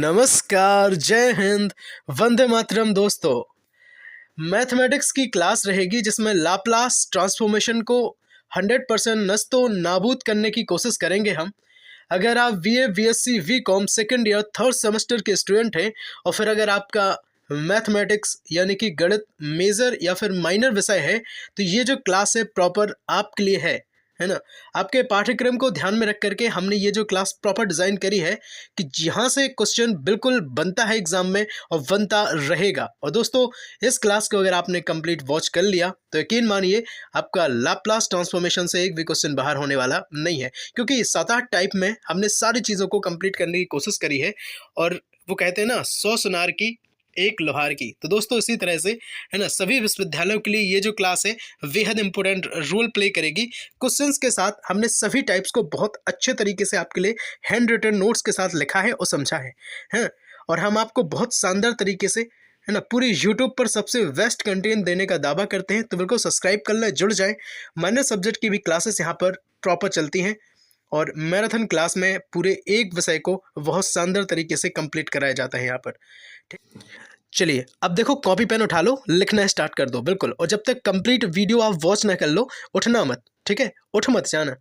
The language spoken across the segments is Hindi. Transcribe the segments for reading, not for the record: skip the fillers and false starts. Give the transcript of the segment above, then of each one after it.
नमस्कार, जय हिंद, वंदे मातरम दोस्तों। मैथमेटिक्स की क्लास रहेगी जिसमें लाप्लास ट्रांसफॉर्मेशन को 100% नस्तो नाबूद करने की कोशिश करेंगे हम। अगर आप BA, BSc, BCom second year third semester के स्टूडेंट हैं और फिर अगर आपका मैथमेटिक्स यानी कि गणित मेजर या फिर माइनर विषय है तो ये जो क्लास है प्रॉपर आपके लिए है ना। आपके पाठ्यक्रम को ध्यान में रख करके हमने ये जो क्लास प्रॉपर डिज़ाइन करी है कि यहाँ से क्वेश्चन बिल्कुल बनता है एग्जाम में और बनता रहेगा। और दोस्तों, इस क्लास को अगर आपने कंप्लीट वॉच कर लिया तो यकीन मानिए आपका लाप्लास ट्रांसफॉर्मेशन से एक भी क्वेश्चन बाहर होने वाला नहीं है, क्योंकि 7-8 टाइप में हमने सारी चीज़ों को कंप्लीट करने की कोशिश करी है। और वो कहते हैं ना, 100 सुनार की एक लोहार की। तो दोस्तों, इसी तरह से है ना, सभी विश्वविद्यालयों के लिए ये जो क्लास है बेहद इंपॉर्टेंट रोल प्ले करेगी। क्वेश्चंस के साथ हमने सभी टाइप्स को बहुत अच्छे तरीके से आपके लिए हैंड रिटन नोट्स के साथ लिखा है और समझा है। और हम आपको बहुत शानदार तरीके से है ना पूरी यूट्यूब पर सबसे बेस्ट कंटेंट देने का दावा करते हैं। तो बिल्कुल सब्सक्राइब कर लें, जुड़ जाएं। माइनर सब्जेक्ट की भी क्लासेस यहाँ पर प्रॉपर चलती हैं और मैराथन क्लास में पूरे एक विषय को बहुत शानदार तरीके से कंप्लीट कराया जाता है यहाँ पर। चलिए, अब देखो, कॉपी पेन उठा लो, लिखना स्टार्ट कर दो बिल्कुल। और जब तक कंप्लीट वीडियो आप वॉच ना कर लो, उठना मत, ठीक है? उठ मत जाना।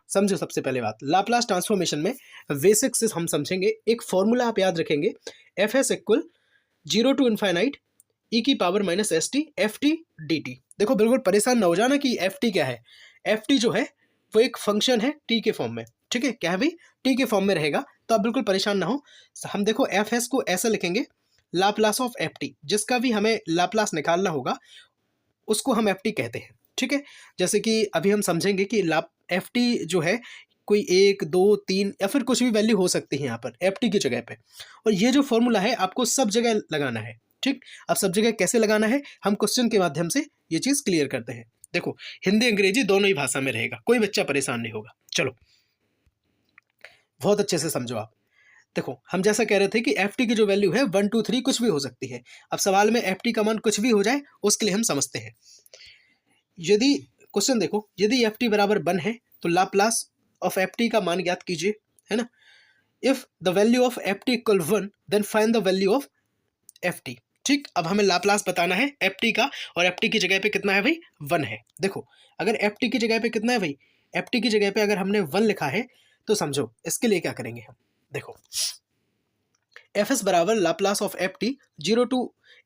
समझो, सबसे पहले बात, लाप्लास ट्रांसफॉर्मेशन में बेसिक से हम समझेंगे। एक फॉर्मूला आप याद रखेंगे, f s equal 0 to infinite e की power minus s t f t d t. देखो, बिल्कुल परेशान ना हो जाना कि एफ टी क्या है। एफ टी जो है वो एक फंक्शन है टी के फॉर्म में, ठीक है? क्या है भाई? टी के फॉर्म में रहेगा, तो आप बिल्कुल परेशान ना हो। हम देखो एफ एस को ऐसा लिखेंगे, लाप्लास ऑफ एफ टी, जिसका भी हमें लाप्लास निकालना होगा उसको हम एफ टी कहते हैं, ठीक है? जैसे कि अभी हम समझेंगे कि एफ टी जो है कोई 1, 2, 3 या फिर कुछ भी वैल्यू हो सकती है यहाँ पर एफ टी की जगह पे। और ये जो फॉर्मूला है आपको सब जगह लगाना है, ठीक? अब सब जगह कैसे लगाना है हम क्वेश्चन के माध्यम से ये चीज़ क्लियर करते हैं। देखो, हिंदी अंग्रेजी दोनों ही भाषा में रहेगा, कोई बच्चा परेशान नहीं होगा। चलो, बहुत अच्छे से समझो आप। देखो, हम जैसा कह रहे थे कि एफ टी की जो वैल्यू है 1, 2, 3 कुछ भी हो सकती है। अब सवाल में एफ टी का मान कुछ भी हो जाए उसके लिए हम समझते हैं। यदि क्वेश्चन देखो, यदि एफ टी बराबर 1 है तो लाप्लास ऑफ एफ टी का मान ज्ञात कीजिए, है ना? If the value of F T equal 1 then find the value of F T. ठीक, अब हमें लाप्लास बताना है एफ टी का, और एफ टी की जगह पे कितना है भाई? 1 है। देखो, अगर एफ टी की जगह पे कितना है भाई? एफ टी की जगह पे अगर हमने 1 लिखा है तो समझो इसके लिए क्या करेंगे हम। देखो, एफ एस बराबर Laplace of F t 0 to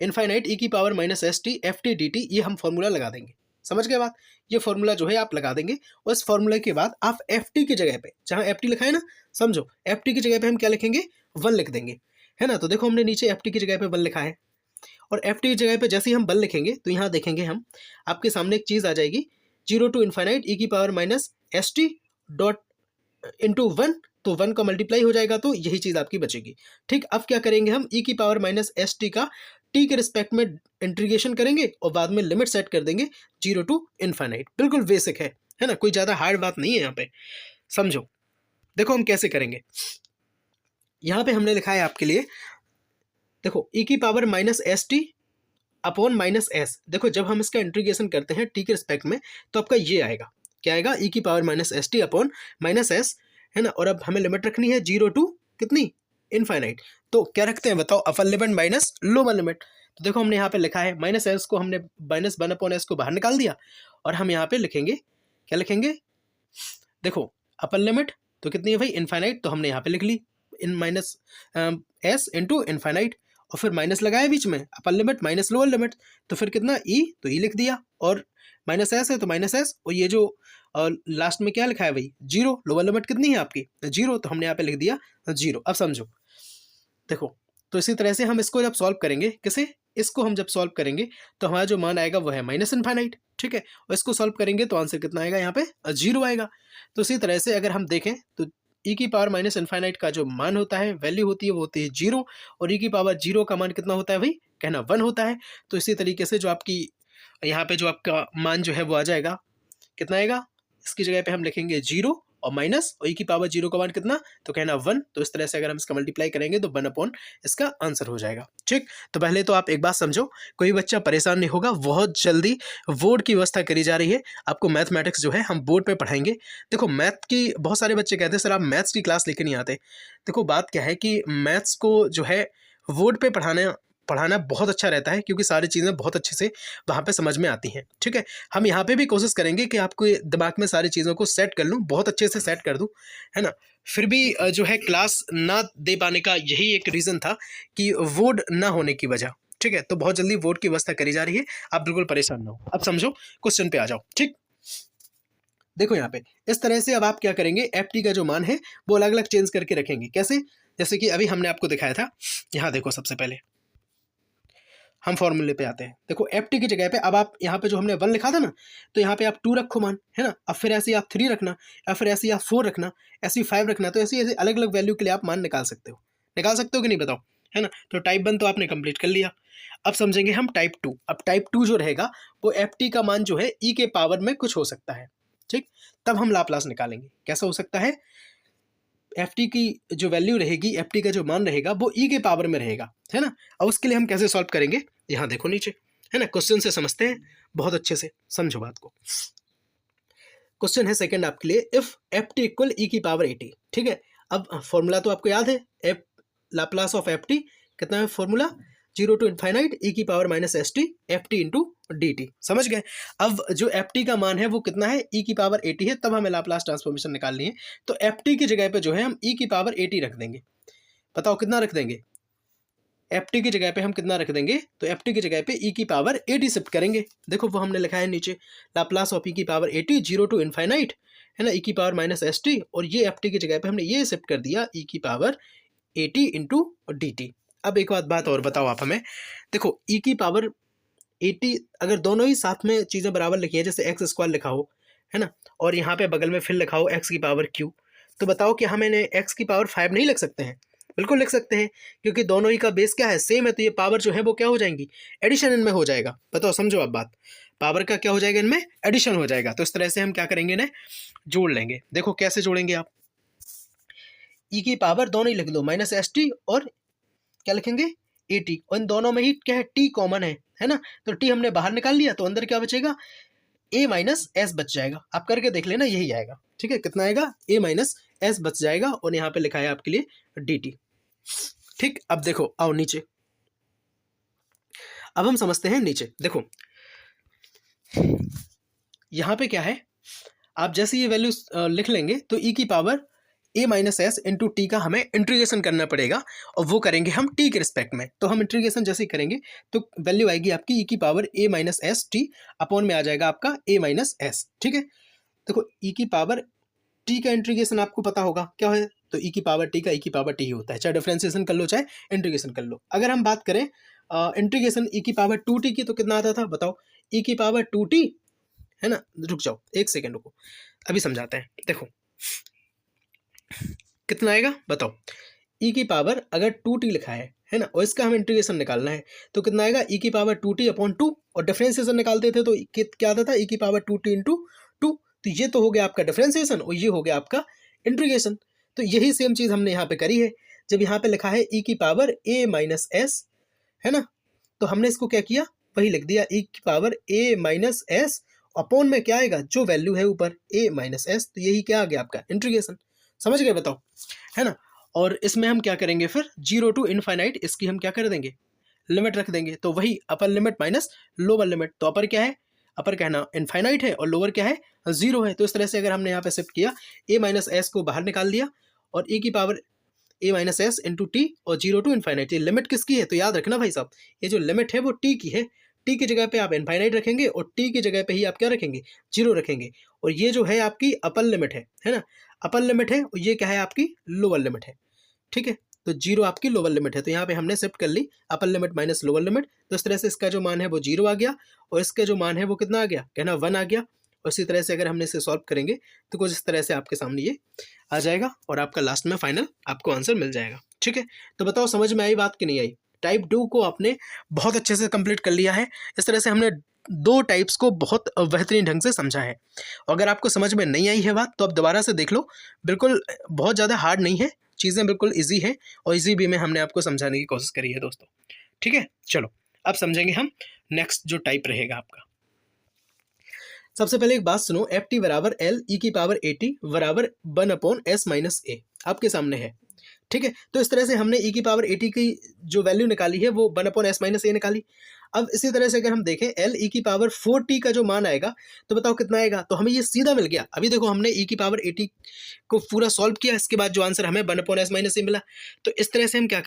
infinite e की power minus s t f t d t, ये हम फॉर्मूला लगा देंगे। समझ गए बात? ये फॉर्मूला जो है आप लगा देंगे और इस फॉर्मूले के बाद आप एफ टी की जगह पे, जहाँ एफ टी लिखा है ना, समझो एफ टी की जगह पे हम क्या लिखेंगे? 1 लिख देंगे, है ना? तो देखो, हमने नीचे एफ टी की जगह पे 1 लिखा है और एफ टी की जगह पे जैसे ही हम 1 लिखेंगे तो यहाँ देखेंगे हम, आपके सामने एक चीज़ आ जाएगी, 0 to इन्फाइनाइट ई की power minus s T dot into 1, तो 1 का मल्टीप्लाई हो जाएगा, तो यही चीज़ आपकी बचेगी। ठीक, अब क्या करेंगे हम? ई की पावर माइनस एस टी का टी के रिस्पेक्ट में इंटीग्रेशन करेंगे और बाद में लिमिट सेट कर देंगे 0 to इन्फाइनाइट। बिल्कुल बेसिक है ना, कोई ज़्यादा हार्ड बात नहीं है यहाँ पे। समझो, देखो हम कैसे करेंगे। यहाँ पे हमने लिखा है आपके लिए, देखो ई की power minus s T upon minus S. देखो, जब हम इसका इंटीग्रेशन करते हैं टी के रिस्पेक्ट में तो आपका ये आएगा, क्या आएगा? ई की power minus s T upon minus S, है ना? और अब हमें लिमिट रखनी है 0 to कितनी? इनफाइनाइट। तो क्या रखते हैं बताओ? अपर लिमिट माइनस लोअर लिमिट। तो देखो, हमने यहाँ पे लिखा है माइनस एस को हमने माइनस 1 अपॉन एस को बाहर निकाल दिया और हम यहाँ पे लिखेंगे, क्या लिखेंगे? देखो, अपर लिमिट तो कितनी है भाई? इनफाइनाइट, तो हमने यहाँ पे लिख ली इन माइनस एस इंटू इनफाइनाइट, और फिर माइनस लगाया बीच में, अपर लिमिट माइनस लोअर लिमिट, तो फिर कितना? ई, तो ई लिख दिया, और माइनस एस है तो माइनस एस, और ये जो लास्ट में क्या लिखा है भाई? 0। लोअर लिमिट कितनी है आपकी? 0, तो हमने यहाँ पे लिख दिया 0। अब समझो, देखो, तो इसी तरह से हम इसको जब सॉल्व करेंगे, किसे? इसको हम जब सॉल्व करेंगे तो हमारा जो मान आएगा वो है माइनस इनफाइनाइट, ठीक है? और इसको सॉल्व करेंगे तो आंसर कितना आएगा? यहाँ पे 0 आएगा। तो इसी तरह से अगर हम देखें तो ई की पावर माइनस इनफाइनाइट का जो मान होता है, वैल्यू होती है, वो होती है 0, और ई की पावर 0 का मान कितना होता है भाई? कहना 1 होता है। तो इसी तरीके से जो आपकी यहाँ पे जो आपका मान जो है वो आ जाएगा, कितना आएगा? इसकी जगह पे हम लिखेंगे 0 और माइनस और e की पावर 0 का मान कितना, तो कहना 1। तो इस तरह से अगर हम इसका मल्टीप्लाई करेंगे तो 1 अपॉन इसका आंसर हो जाएगा। ठीक, तो पहले तो आप एक बात समझो, कोई बच्चा परेशान नहीं होगा, बहुत जल्दी बोर्ड की व्यवस्था करी जा रही है। आपको मैथमेटिक्स जो है हम बोर्ड पे पढ़ाएंगे। देखो मैथ की बहुत सारे बच्चे कहते हैं सर आप मैथ्स की क्लास लेके नहीं आते। देखो बात क्या है कि मैथ्स को जो है बोर्ड पे पढ़ाना बहुत अच्छा रहता है, क्योंकि सारी चीज़ें बहुत अच्छे से वहाँ पे समझ में आती हैं। ठीक है, हम यहाँ पे भी कोशिश करेंगे कि आपको दिमाग में सारी चीज़ों को सेट कर लूँ, बहुत अच्छे से सेट कर दूँ, है ना। फिर भी जो है क्लास ना दे पाने का यही एक रीज़न था कि वोड ना होने की वजह। ठीक है, तो बहुत जल्दी वोड की व्यवस्था करी जा रही है, आप बिल्कुल परेशान ना हो। अब समझो, क्वेश्चन पे आ जाओ। ठीक, देखो यहाँ पे इस तरह से अब आप क्या करेंगे, एफ टी का जो मान है वो अलग अलग चेंज करके रखेंगे। कैसे, जैसे कि अभी हमने आपको दिखाया था। यहाँ देखो, सबसे पहले हम फॉर्मूले पे आते हैं। देखो एफ टी की जगह पे अब आप यहाँ पे जो हमने 1 लिखा था ना, तो यहाँ पे आप 2 रखो मान, है ना। अब फिर ऐसे आप 3 रखना, या फिर ऐसे आप 4 रखना, ऐसे 5 रखना। तो ऐसे ऐसे अलग अलग वैल्यू के लिए आप मान निकाल सकते हो। निकाल सकते हो कि नहीं बताओ, है ना। तो टाइप 1 तो आपने कंप्लीट कर लिया। अब समझेंगे हम टाइप 2। अब टाइप 2 जो रहेगा वो एफ टी का मान जो है ई के पावर में कुछ हो सकता है। ठीक, तब हम लाप्लास निकालेंगे। कैसा हो सकता है, एफ टी की जो वैल्यू रहेगी, एफ टी का जो मान रहेगा वो ई के पावर में रहेगा, है ना। और उसके लिए हम कैसे सॉल्व करेंगे, यहाँ देखो नीचे, है ना। क्वेश्चन से समझते हैं, बहुत अच्छे से समझो बात को। क्वेश्चन है सेकंड आपके लिए, इफ एफ टी इक्वल ई की पावर 80। ठीक है, अब फॉर्मूला तो आपको याद है, F Laplace of F T कितना है फॉर्मूला, 0 to इनफाइनाइट ई की power minus s t f T into D T. समझ गए। अब जो एफ टी का मान है वो कितना है, ई की पावर 80 है, तब हमें लाप्लास ट्रांसफॉर्मेशन निकालनी है। तो एफ टी की जगह पे जो है हम ई की पावर 80 रख देंगे। बताओ कितना रख देंगे, एफ टी की जगह पे हम कितना रख देंगे, तो एफ टी की जगह पे ई की पावर 80 शिफ्ट करेंगे। देखो वो हमने लिखा है नीचे, लाप्लास ऑफ ई की पावर 80 0 to इनफाइनाइट, है ना, ई की पावर माइनस एस टी, और ये एफ टी की जगह पे हमने ये शिफ्ट कर दिया ई की पावर 80 इंटू डी टी। अब एक बात और बताओ आप हमें, देखो ई की पावर 80 अगर दोनों ही साथ में चीज़ें बराबर लिखी है, जैसे एक्स स्क्वायर लिखा हो, है ना, और यहाँ पे बगल में फिर लिखा हो एक्स की पावर क्यू, तो बताओ कि हम इन्हें एक्स की पावर 5 नहीं लिख सकते हैं। बिल्कुल लिख सकते हैं, क्योंकि दोनों ही का बेस क्या है, सेम है। तो ये पावर जो है वो क्या हो जाएंगी, एडिशन इनमें हो जाएगा। बताओ, समझो अब बात, पावर का क्या हो जाएगा, इनमें एडिशन हो जाएगा। तो इस तरह से हम क्या करेंगे, इन्हें जोड़ लेंगे। देखो कैसे जोड़ेंगे आप, ई की पावर दोनों ही लिख दो, माइनस एस टी, और क्या लिखेंगे 80, और इन दोनों में ही क्या है, टी कॉमन है ना। तो टी हमने बाहर निकाल लिया, तो अंदर क्या बचेगा, ए माइनस एस बच जाएगा। आप करके देख लेना, यही आएगा। ठीक है, कितना आएगा, ए माइनस एस बच जाएगा, और यहाँ पे लिखा है आपके लिए डी टी। ठीक, अब देखो आओ नीचे, अब हम समझते हैं नीचे। देखो यहाँ पे क्या है, आप जैसे ये वैल्यू लिख लेंगे तो ई की पावर ए माइनस एस इंटू टी का हमें इंटीग्रेशन करना पड़ेगा, और वो करेंगे हम टी के रिस्पेक्ट में। तो हम इंटीग्रेशन जैसे ही करेंगे तो वैल्यू आएगी आपकी ई की पावर ए माइनस एस टी, अपॉन में आ जाएगा आपका ए माइनस एस। ठीक है, देखो ई की पावर टी का इंटीग्रेशन आपको पता होगा क्या है, तो ई की पावर टी का ई की पावर टी ही होता है, चाहे डिफरेंशिएशन कर लो चाहे इंटीग्रेशन कर लो। अगर हम बात करें इंटीग्रेशन ई की पावर 2t की, तो कितना आता था बताओ, ई की पावर 2t, है ना। रुक जाओ एक सेकेंड, रुको अभी समझाते हैं। देखो कितना आएगा बताओ, ई की पावर अगर 2t लिखा है ना, और इसका हम इंटीग्रेशन निकालना है, तो कितना आएगा, ई की पावर 2t अपॉन 2, और डिफरेंशिएशन निकालते थे तो क्या आता था, ई की पावर 2t इंटू 2। तो ये तो हो गया आपका डिफरेंशिएशन, और ये हो गया आपका इंटीग्रेशन। तो यही सेम चीज़ हमने यहाँ पे करी है। जब यहाँ पे लिखा है ई की पावर ए माइनस एस, है ना, तो हमने इसको क्या किया, वही लिख दिया, ई की पावर ए माइनस एस, अपॉन में क्या आएगा, जो वैल्यू है ऊपर ए माइनस एस, तो यही क्या आ गया आपका इंटीग्रेशन। समझ गए बताओ, है ना। और इसमें हम क्या करेंगे फिर, 0 to इनफाइनाइट, इसकी हम क्या कर देंगे, लिमिट रख देंगे। तो वही अपर लिमिट माइनस लोअर लिमिट। तो अपर क्या है, अपर कहना इनफाइनाइट है, और लोअर क्या है, 0 है। तो इस तरह से अगर हमने यहाँ पे शिफ्ट किया, ए माइनस एस को बाहर निकाल दिया, और ए की पावर ए माइनस एस इंटू टी, और 0 to इनफाइनाइट। ये लिमिट किसकी है, तो याद रखना भाई साहब, ये जो लिमिट है वो टी की है। टी की जगह पे आप इनफाइनाइट रखेंगे, और टी की जगह पे ही आप क्या रखेंगे, 0 रखेंगे। और ये जो है आपकी अपर लिमिट है ना, अपर लिमिट है, और ये क्या है आपकी लोअर लिमिट है। ठीक है, तो 0 आपकी लोअर लिमिट है। तो यहाँ पे हमने शिफ्ट कर ली upper limit minus lower limit. तो इस तरह से इसका जो मान है वो 0 आ गया, और इसका जो मान है वो कितना आ गया, कहना 1 आ गया। और इसी तरह से अगर हमने इसे सॉल्व करेंगे तो कुछ इस तरह से आपके सामने ये आ जाएगा, और आपका लास्ट में फाइनल आपको आंसर मिल जाएगा। ठीक है, तो बताओ समझ में आई बात कि नहीं आई। टाइप 2 को आपने बहुत अच्छे से कंप्लीट कर लिया है। इस तरह से हमने 2 टाइप्स को बहुत बेहतरीन ढंग से समझा है। अगर आपको समझ में नहीं आई है बात तो आप दोबारा से देख लो, बिल्कुल बहुत ज़्यादा हार्ड नहीं है, चीज़ें बिल्कुल ईजी है और ईजी वे में हमने आपको समझाने की कोशिश करी है दोस्तों। ठीक है, चलो अब समझेंगे हम नेक्स्ट जो टाइप रहेगा आपका। सबसे पहले एक बात सुनो, एफ टी बराबर एल ई की पावर ए टी बराबर 1/s-a आपके सामने है। ठीक है, तो इस तरह से हमने ई की पावर ए टी की जो वैल्यू निकाली है वो 1/s-a निकाली। अब इसी तरह से अगर हम देखें एल ई की पावर 4t का जो मान आएगा तो बताओ कितना आएगा, तो हमें ये सीधा मिल गया। अभी देखो हमने ई की पावर ए टी को पूरा सॉल्व किया, इसके बाद जो आंसर हमें 1/s-a मिला। तो इस तरह से हम क्या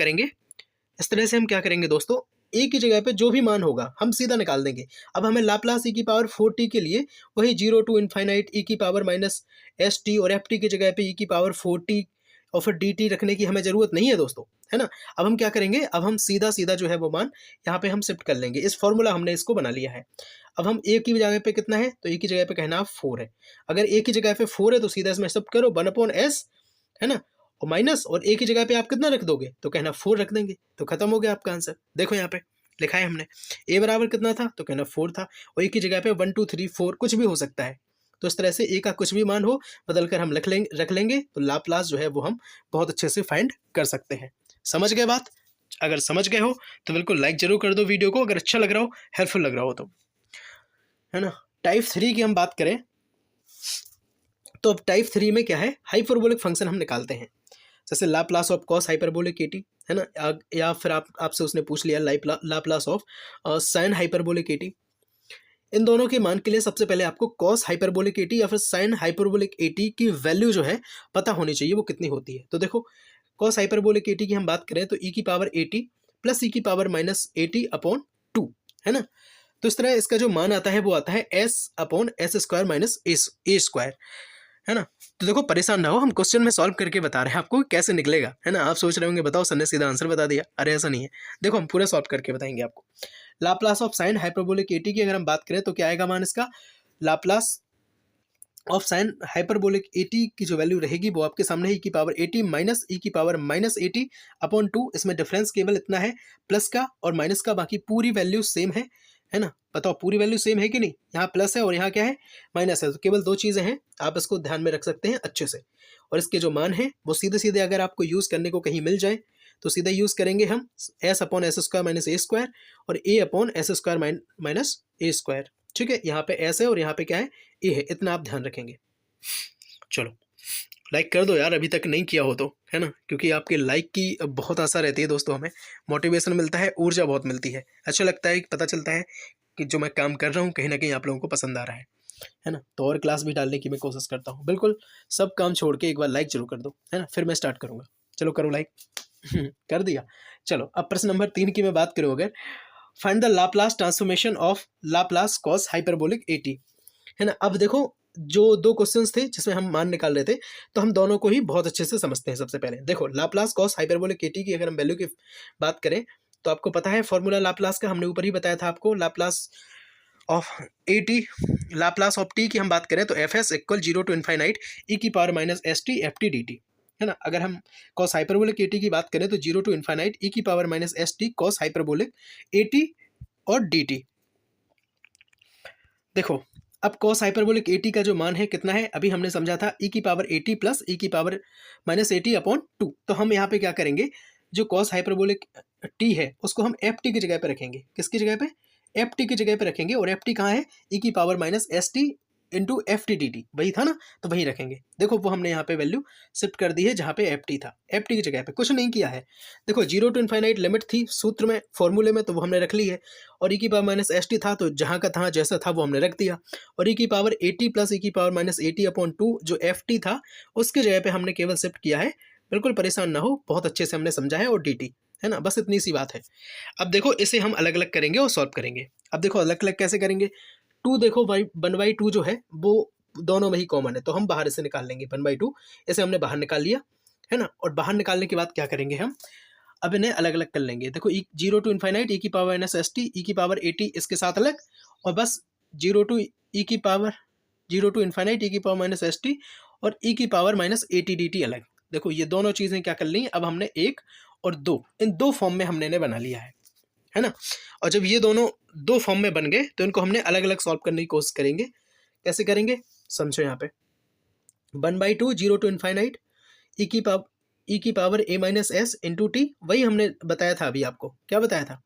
करेंगे, दोस्तों, ए की जगह पे जो भी मान होगा हम सीधा निकाल देंगे। अब हमें लाप्लास ई की पावर 4t के लिए वही 0 टू इनफाइनाइट ई की पावर माइनस एस टी और एफ टी की जगह पे ई की पावर 4t और फिर डी टी रखने की हमें ज़रूरत नहीं है दोस्तों, है ना। अब हम क्या करेंगे, अब हम सीधा सीधा जो है वो मान यहाँ पे हम शिफ्ट कर लेंगे। इस फॉर्मूला हमने इसको बना लिया है। अब हम ए की जगह पे कितना है, तो ए की जगह पे कहना 4 है। अगर ए की जगह पे 4 है तो सीधा इसमें शिफ्ट करो 1/s, है ना, और माइनस, और ए की जगह पे आप कितना रख दोगे, तो कहना 4 रख देंगे, तो खत्म हो गया आपका आंसर। देखो यहाँ पे लिखा है हमने, ए बराबर कितना था, तो कहना 4 था, और ए की जगह पे 1 2 3 4 कुछ भी हो सकता है। तो इस तरह से ए का कुछ भी मान हो बदल कर हम रख लेंगे तो लाप्लास जो है वो हम बहुत अच्छे से फाइंड कर सकते हैं। समझ गए बात? अगर समझ गए हो तो बिल्कुल लाइक जरूर कर दो वीडियो को, अगर अच्छा लग रहा हो, हेल्पफुल लग रहा हो तो, है ना। टाइप 3 की हम बात करें तो अब टाइप 3 में क्या है, हाइपरबोलिक फंक्शन हम निकालते हैं। जैसे Laplace of cos hyperbolic a t, है ना, या फिर आपसे उसने पूछ लिया Laplace of sine hyperbolic a t. इन दोनों के मान के लिए सबसे पहले आपको कॉस हाइपरबोलिक एटी या फिर साइन हाइपरबोलिक एटी की वैल्यू जो है पता होनी चाहिए, वो कितनी होती है। तो देखो कॉस हाइपरबोलिक एटी की हम बात करें तो ई की पावर एटी प्लस ई की पावर माइनस एटी अपॉन 2, है ना। तो इस तरह इसका जो मान आता है वो आता है s/s² माइनस ए स्क्वायर, है ना। तो देखो परेशान ना हो, हम क्वेश्चन में सॉल्व करके बता रहे हैं आपको कैसे निकलेगा, है ना। आप सोच रहे होंगे बताओ सर ने सीधा आंसर बता दिया, अरे ऐसा नहीं है। देखो हम पूरा सॉल्व करके बताएंगे आपको। Laplace of sine hyperbolic eighty की अगर हम बात करें तो क्या आएगा मान इसका, Laplace of sine hyperbolic eighty की जो वैल्यू रहेगी वो आपके सामने ई की पावर एटी माइनस ई की पावर माइनस एटी अपॉन 2। इसमें डिफरेंस केवल इतना है प्लस का और माइनस का, बाकी पूरी वैल्यू सेम है ना। बताओ पूरी वैल्यू सेम है कि नहीं, यहाँ प्लस है और यहाँ क्या है, माइनस है, तो केवल 2 चीज़ें हैं, आप इसको ध्यान में रख सकते हैं अच्छे से। और इसके जो मान हैं वो सीधे सीधे अगर आपको यूज़ करने को कहीं मिल जाए तो सीधा यूज़ करेंगे हम s/s² माइनस ए स्क्वायर और a/s² माइनस ए स्क्वायर। ठीक है, यहाँ पे s है और यहाँ पे क्या है, ए है, इतना आप ध्यान रखेंगे। चलो लाइक कर दो यार, अभी तक नहीं किया हो तो, है ना, क्योंकि आपके लाइक की बहुत आशा रहती है दोस्तों, हमें मोटिवेशन मिलता है, ऊर्जा बहुत मिलती है, अच्छा लगता है, पता चलता है कि जो मैं काम कर रहा हूँ कहीं ना कहीं आप लोगों को पसंद आ रहा है ना। तो और क्लास भी डालने की मैं कोशिश करता हूँ। बिल्कुल सब काम छोड़ के एक बार लाइक जरूर कर दो, है ना, फिर मैं स्टार्ट करूँगा। चलो करो लाइक कर दिया। चलो अब प्रश्न नंबर 3 की मैं बात करूँ अगर, find the Laplace transformation of Laplace cos hyperbolic a t, है ना। अब देखो जो 2 क्वेश्चंस थे जिसमें हम मान निकाल रहे थे तो हम दोनों को ही बहुत अच्छे से समझते हैं। सबसे पहले देखो लाप्लास कॉस हाइपरबोलिक एटी की अगर हम वैल्यू की बात करें तो आपको पता है फॉर्मूला लाप्लास का, हमने ऊपर ही बताया था आपको। Laplace of a t, Laplace of t की हम बात करें तो f s equal 0 to infinite e की power minus s t f t d t, है ना। अगर हम कॉस हाइपरबोलिक एटी की बात करें तो 0 टू इनफाइनाइट ई की power minus s T cos hyperbolic eighty और डी टी। देखो अब कॉस हाइपरबोलिक एटी का जो मान है कितना है, अभी हमने समझा था ई की पावर एटी प्लस ई की पावर माइनस एटी अपॉन 2। तो हम यहाँ पे क्या करेंगे, जो कॉस हाइपरबोलिक टी है उसको हम एफ टी की जगह पे रखेंगे। किसकी जगह पे, एफ टी की जगह पे रखेंगे। और एफ टी कहाँ है, ई की power minus s T into F t d T, वही था ना, तो वही रखेंगे। देखो वो हमने यहाँ पे वैल्यू शिफ्ट कर दी है जहाँ पे एफ टी था, एफ टी की जगह पे कुछ नहीं किया है। देखो 0 टू इनफाइनाइट लिमिट थी सूत्र में, फॉर्मूले में, तो वो हमने रख ली है। और ई की पावर माइनस एस टी था तो जहाँ का तहाँ जैसा था वो हमने रख दिया। और ई की पावर एटी प्लस ई की पावर माइनस एटी अपॉन 2 जो एफ टी था उसकी जगह पे हमने केवल शिफ्ट किया है। बिल्कुल परेशान ना हो, बहुत अच्छे से हमने समझा है। और डी टी, है ना, बस इतनी सी बात है। अब देखो इसे हम अलग अलग करेंगे और सॉल्व करेंगे। अब देखो अलग अलग कैसे करेंगे, 2 देखो 1/2 जो है वो दोनों में ही कॉमन है तो हम बाहर इसे निकाल लेंगे 1/2, इसे हमने बाहर निकाल लिया, है ना। और बाहर निकालने के बाद क्या करेंगे हम, अब इन्हें अलग अलग कर लेंगे। देखो 0 टू इनफाइनाइट ई की power minus s T E की पावर एटी इसके साथ अलग, और बस 0 टू इनफाइनाइट ई की पावर माइनस एस टी और ई की power minus eighty D T अलग। देखो ये दोनों चीज़ें क्या कर ली, अब हमने एक और 2, इन 2 फॉर्म में हमने इन्हें बना लिया है ना। और जब ये दोनों 2 फॉर्म में बन गए तो इनको हमने अलग अलग सॉल्व करने की कोशिश करेंगे। कैसे करेंगे समझो। यहाँ पे 1/2 0 टू इन्फाइनाइट ई की power a minus S into T, वही हमने बताया था अभी आपको। क्या बताया था?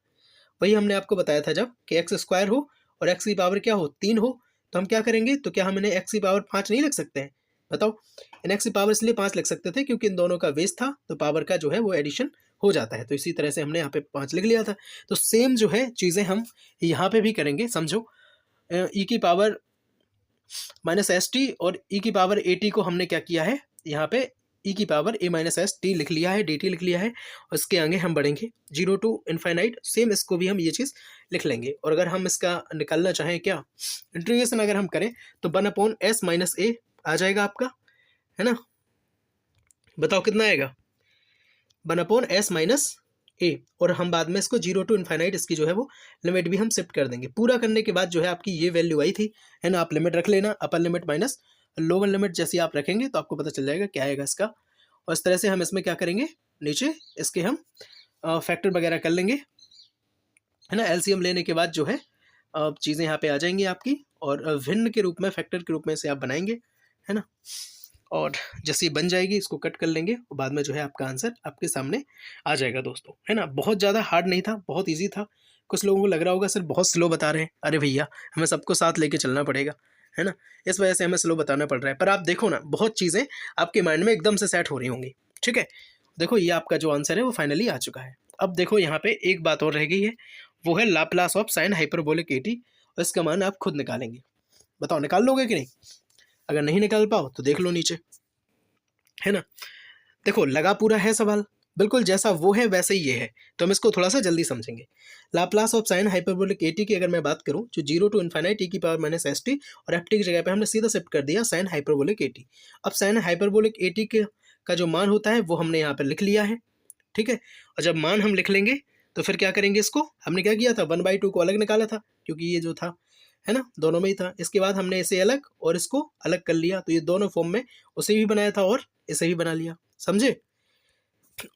वही हमने आपको बताया था जब कि एक्स स्क्वायर हो और एक्स की पावर क्या हो 3 हो तो हम क्या करेंगे, तो क्या हम इन्हें एक्स की पावर 5 नहीं लिख सकते हैं? बताओ। इन एक्स की पावर इसलिए 5 लिख सकते थे क्योंकि इन दोनों का बेस था, तो पावर का जो है वो एडिशन हो जाता है। तो इसी तरह से हमने यहाँ पे 5 लिख लिया था। तो सेम जो है चीज़ें हम यहाँ पे भी करेंगे। समझो ई की पावर माइनस एस टी और ई की पावर ए टी को हमने क्या किया है, यहाँ पे ई की पावर ए माइनस एस टी लिख लिया है, डी टी लिख लिया है। और इसके आगे हम बढ़ेंगे 0 टू इन्फाइनाइट, सेम इसको भी हम ये चीज़ लिख लेंगे। और अगर हम इसका निकालना चाहें क्या, इंटीग्रेशन अगर हम करें तो 1/s माइनस ए आ जाएगा आपका, है ना। बताओ कितना आएगा? 1/s माइनस ए। और हम बाद में इसको 0 टू इन्फाइनाइट इसकी जो है वो लिमिट भी हम शिफ्ट कर देंगे। पूरा करने के बाद जो है आपकी ये वैल्यू आई थी, है ना। आप लिमिट रख लेना, अपर लिमिट माइनस लोअर लिमिट जैसी आप रखेंगे तो आपको पता चल जाएगा क्या आएगा इसका। और इस तरह से हम इसमें क्या करेंगे, नीचे इसके हम फैक्टर वगैरह कर लेंगे, है ना। एलसीएम लेने के बाद जो है चीज़ें यहाँ पे आ जाएंगी आपकी, और भिन्न के रूप में, फैक्टर के रूप में इसे आप बनाएंगे, है ना। और जैसे ये बन जाएगी इसको कट कर लेंगे और बाद में जो है आपका आंसर आपके सामने आ जाएगा दोस्तों, है ना। बहुत ज़्यादा हार्ड नहीं था, बहुत इजी था। कुछ लोगों को लग रहा होगा सर बहुत स्लो बता रहे हैं। अरे भैया हमें सबको साथ लेके चलना पड़ेगा, है ना। इस वजह से हमें स्लो बताना पड़ रहा है। पर आप देखो ना, बहुत चीज़ें आपके माइंड में एकदम से सेट हो रही होंगी, ठीक है। देखो ये आपका जो आंसर है वो फाइनली आ चुका है। अब देखो यहाँ पे एक बात और रह गई है, वो है Laplace of sine hyperbolic eighty, और इसका मान आप खुद निकालेंगे। बताओ निकाल लोगे कि नहीं? अगर नहीं निकाल पाओ तो देख लो नीचे, है ना। देखो लगा पूरा है सवाल, बिल्कुल जैसा वो है वैसे ही ये है। तो हम इसको थोड़ा सा जल्दी समझेंगे। Laplace of sine hyperbolic eighty की अगर मैं बात करूं, जो 0 टू इन्फाइनाइट ई की पावर माइनस एस टी, और एफ टी की जगह पे हमने सीधा शिफ्ट कर दिया साइन हाइपरबोलिक एटी। अब साइन हाइपरबोलिक एटी के का जो मान होता है वो हमने यहाँ पर लिख लिया है, ठीक है। और जब मान हम लिख लेंगे तो फिर क्या करेंगे, इसको हमने क्या किया था 1/2 को अलग निकाला था, क्योंकि ये जो था, है ना, दोनों में ही था। इसके बाद हमने इसे अलग और इसको अलग कर लिया, तो ये दोनों फॉर्म में उसे भी बनाया था और इसे भी बना लिया, समझे।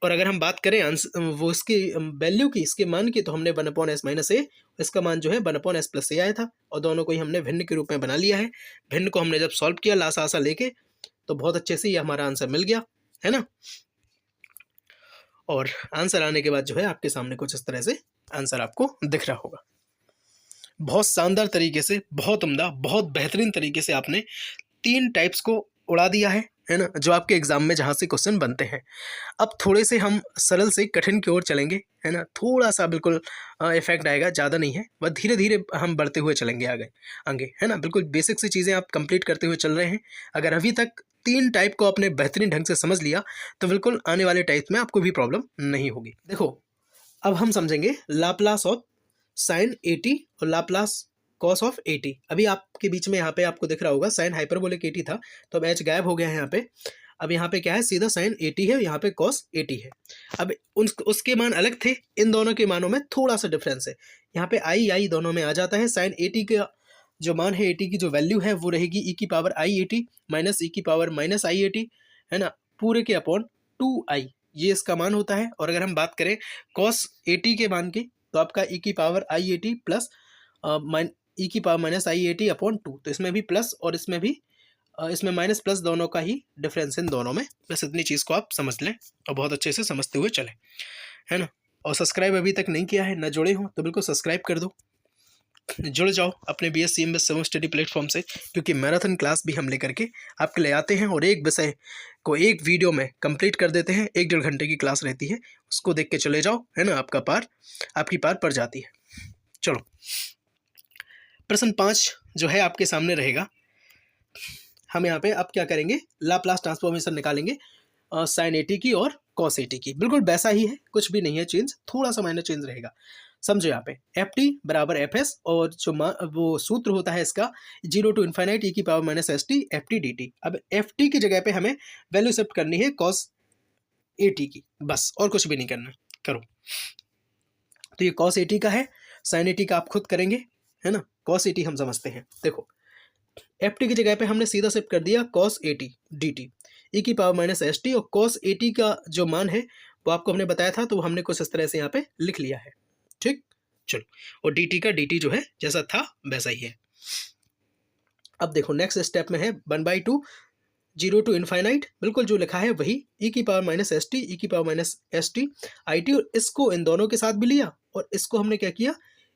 और अगर हम बात करें आंसर वो इसकी वैल्यू की, इसके मान की, तो हमने 1/s माइनस ए, इसका मान जो है 1/s प्लस ए आया था, और दोनों को ही हमने भिन्न के रूप में बना लिया है। भिन्न को हमने जब सॉल्व किया लासा आसा लेके, तो बहुत अच्छे से ये हमारा आंसर मिल गया, है ना। और आंसर आने के बाद जो है आपके सामने कुछ इस तरह से आंसर आपको दिख रहा होगा। बहुत शानदार तरीके से, बहुत उम्दा, बहुत बेहतरीन तरीके से आपने 3 टाइप्स को उड़ा दिया है ना, जो आपके एग्जाम में जहाँ से क्वेश्चन बनते हैं। अब थोड़े से हम सरल से कठिन की ओर चलेंगे, है ना। थोड़ा सा बिल्कुल इफेक्ट आएगा, ज़्यादा नहीं है, बस धीरे धीरे हम बढ़ते हुए चलेंगे आगे आगे, है ना। बिल्कुल बेसिक सी चीज़ें आप कंप्लीट करते हुए चल रहे हैं। अगर अभी तक 3 टाइप को आपने बेहतरीन ढंग से समझ लिया तो बिल्कुल आने वाले टाइप में आपको भी प्रॉब्लम नहीं होगी। देखो अब हम समझेंगे लाप्लास ऑफ साइन एटी और लाप्लास कॉस ऑफ एटी। अभी आपके बीच में यहाँ पे आपको दिख रहा होगा साइन हाइपरबोलिक एटी था, तो अब एच गायब हो गया है यहाँ पे। अब यहाँ पे क्या है, सीधा साइन एटी है, यहाँ पे कॉस एटी है। अब उसके मान अलग थे, इन दोनों के मानों में थोड़ा सा डिफरेंस है। यहाँ पे आई दोनों में आ जाता है। साइन एटी का जो मान है, एटी की जो वैल्यू है वो रहेगी ई की पावर आई एटी माइनस ई की पावर माइनस आई एटी, है ना, पूरे के अपॉन 2i, ये इसका मान होता है। और अगर हम बात करें कॉस एटी के मान की, तो आपका ई की पावर आई एटी प्लस ई की पावर माइनस आई एटी अपॉन 2, तो इसमें भी प्लस और इसमें भी इसमें माइनस प्लस दोनों का ही डिफरेंस इन दोनों में। बस इतनी चीज़ को आप समझ लें और बहुत अच्छे से समझते हुए चलें, है ना। और सब्सक्राइब अभी तक नहीं किया है, ना जुड़े हो तो बिल्कुल सब्सक्राइब कर दो, जुड़ जाओ अपने BSc सेवन स्टडी प्लेटफॉर्म से, क्योंकि मैराथन क्लास भी हम लेकर के आपके लिए आते हैं और एक विषय को एक वीडियो में कंप्लीट कर देते हैं। 1-1.5 घंटे की क्लास रहती है, उसको देख के चले जाओ, है ना, आपकी पार पड़ जाती है। चलो प्रश्न 5 जो है आपके सामने रहेगा। हम यहाँ पे अब क्या करेंगे, लाप्लास ट्रांसफॉर्मेशन निकालेंगे साइन एटी की और कॉस एटी की। बिल्कुल वैसा ही है, कुछ भी नहीं है चेंज, थोड़ा सा माइनर चेंज रहेगा। समझो यहाँ पे एफ टी बराबर एफ एस, और जो वो सूत्र होता है इसका 0 टू इन्फाइनाइट ई की power minus s t f t d T. अब एफ टी की जगह पे हमें वैल्यू शिफ्ट करनी है कॉस ए टी की, बस और कुछ भी नहीं करना। करो तो ये कॉस ए टी का है, साइन ए टी का आप खुद करेंगे, है ना। कॉस ए टी हम समझते हैं। देखो एफ टी की जगह पे हमने सीधा शिफ्ट कर दिया cos A T d T E की पावर माइनस एस टी, और कॉस ए टी का जो मान है वो आपको हमने बताया था, तो हमने कुछ इस तरह से यहाँ पे लिख लिया है। ठीक, चलो, और dt का dt जो है जैसा था वैसा ही है। अब देखो नेक्स्ट स्टेप में है 1/2 0 टू इनफाइनाइट, बिल्कुल जो लिखा है वही, e की पावर माइनस एस टी, ई की power minus s T I T, और इसको इन दोनों के साथ भी लिया और इसको हमने क्या किया,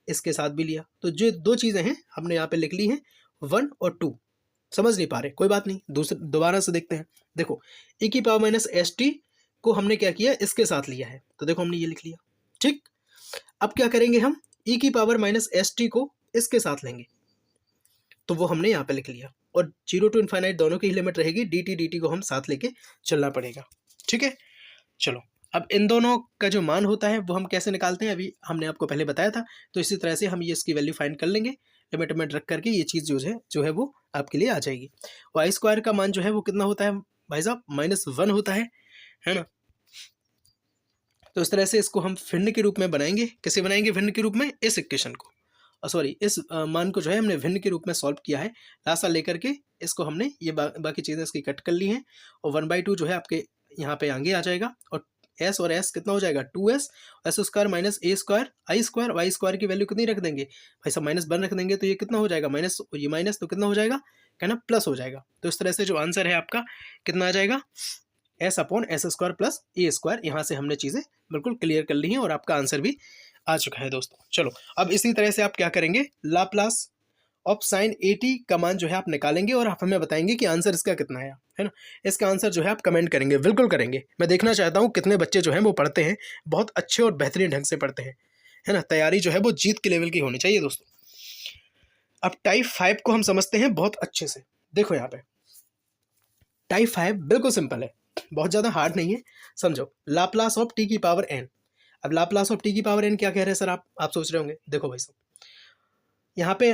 इसके साथ भी लिया। तो जो दो चीज़ें हैं हमने यहाँ पे लिख ली हैं 1 और 2। समझ नहीं पा रहे, कोई बात नहीं, दोबारा से देखते हैं। देखो e की पावर माइनस एस टी को हमने क्या किया, इसके साथ लिया है, तो देखो हमने ये लिख लिया। ठीक, अब क्या करेंगे हम, e की पावर माइनस एस टी को इसके साथ लेंगे, तो वो हमने यहाँ पे लिख लिया, और 0 टू इनफाइनाइट दोनों की ही लिमिट रहेगी, dt को हम साथ लेके चलना पड़ेगा। ठीक है, चलो, अब इन दोनों का जो मान होता है वो हम कैसे निकालते हैं, अभी हमने आपको पहले बताया था। तो इसी तरह से हम ये इसकी वैल्यू फाइंड कर लेंगे, लिमिट रख करके ये चीज़ जो है वो आपके लिए आ जाएगी। वाई स्क्वायर का मान जो है वो कितना होता है भाई साहब, -1 होता है ना। तो इस तरह से इसको हम भिन्न के रूप में बनाएंगे। कैसे बनाएंगे भिन्न के रूप में, इस इक्वेशन को, सॉरी इस मान को जो है हमने भिन्न के रूप में सॉल्व किया है, लास्ट लेकर के इसको हमने ये बाकी चीज़ें इसकी कट कर ली हैं, और 1/2 जो है आपके यहाँ पे आगे आ जाएगा, और s और s कितना हो जाएगा 2s, s square minus a square I square, Y square की वैल्यू कितनी रख देंगे भाई साहब, -1 रख देंगे, तो ये कितना हो जाएगा माइनस, और ये माइनस, तो कितना हो जाएगा कहना प्लस हो जाएगा। तो इस तरह से जो आंसर है आपका कितना आ जाएगा, s/s square plus a square. यहाँ से हमने चीज़ें बिल्कुल क्लियर कर ली हैं और आपका आंसर भी आ चुका है दोस्तों। चलो, अब इसी तरह से आप क्या करेंगे, लाप्लास ऑफ साइन at का मान जो है आप निकालेंगे, और आप हमें बताएंगे कि आंसर इसका कितना आया, है ना। इसका आंसर जो है आप कमेंट करेंगे, बिल्कुल करेंगे। मैं देखना चाहता हूँ कितने बच्चे जो हैं वो पढ़ते हैं, बहुत अच्छे और बेहतरीन ढंग से पढ़ते हैं, है ना। तैयारी जो है वो जीत के लेवल की होनी चाहिए दोस्तों। अब टाइप 5 को हम समझते हैं बहुत अच्छे से। देखो यहाँ पे टाइप 5 बिल्कुल सिंपल है, बहुत ज़्यादा हार्ड नहीं है, समझो। लाप्लास ऑफ t की पावर n। अब लाप्लास ऑफ t की पावर n क्या कह रहे हैं सर, आप सोच रहे होंगे। देखो भाई साहब, यहाँ पे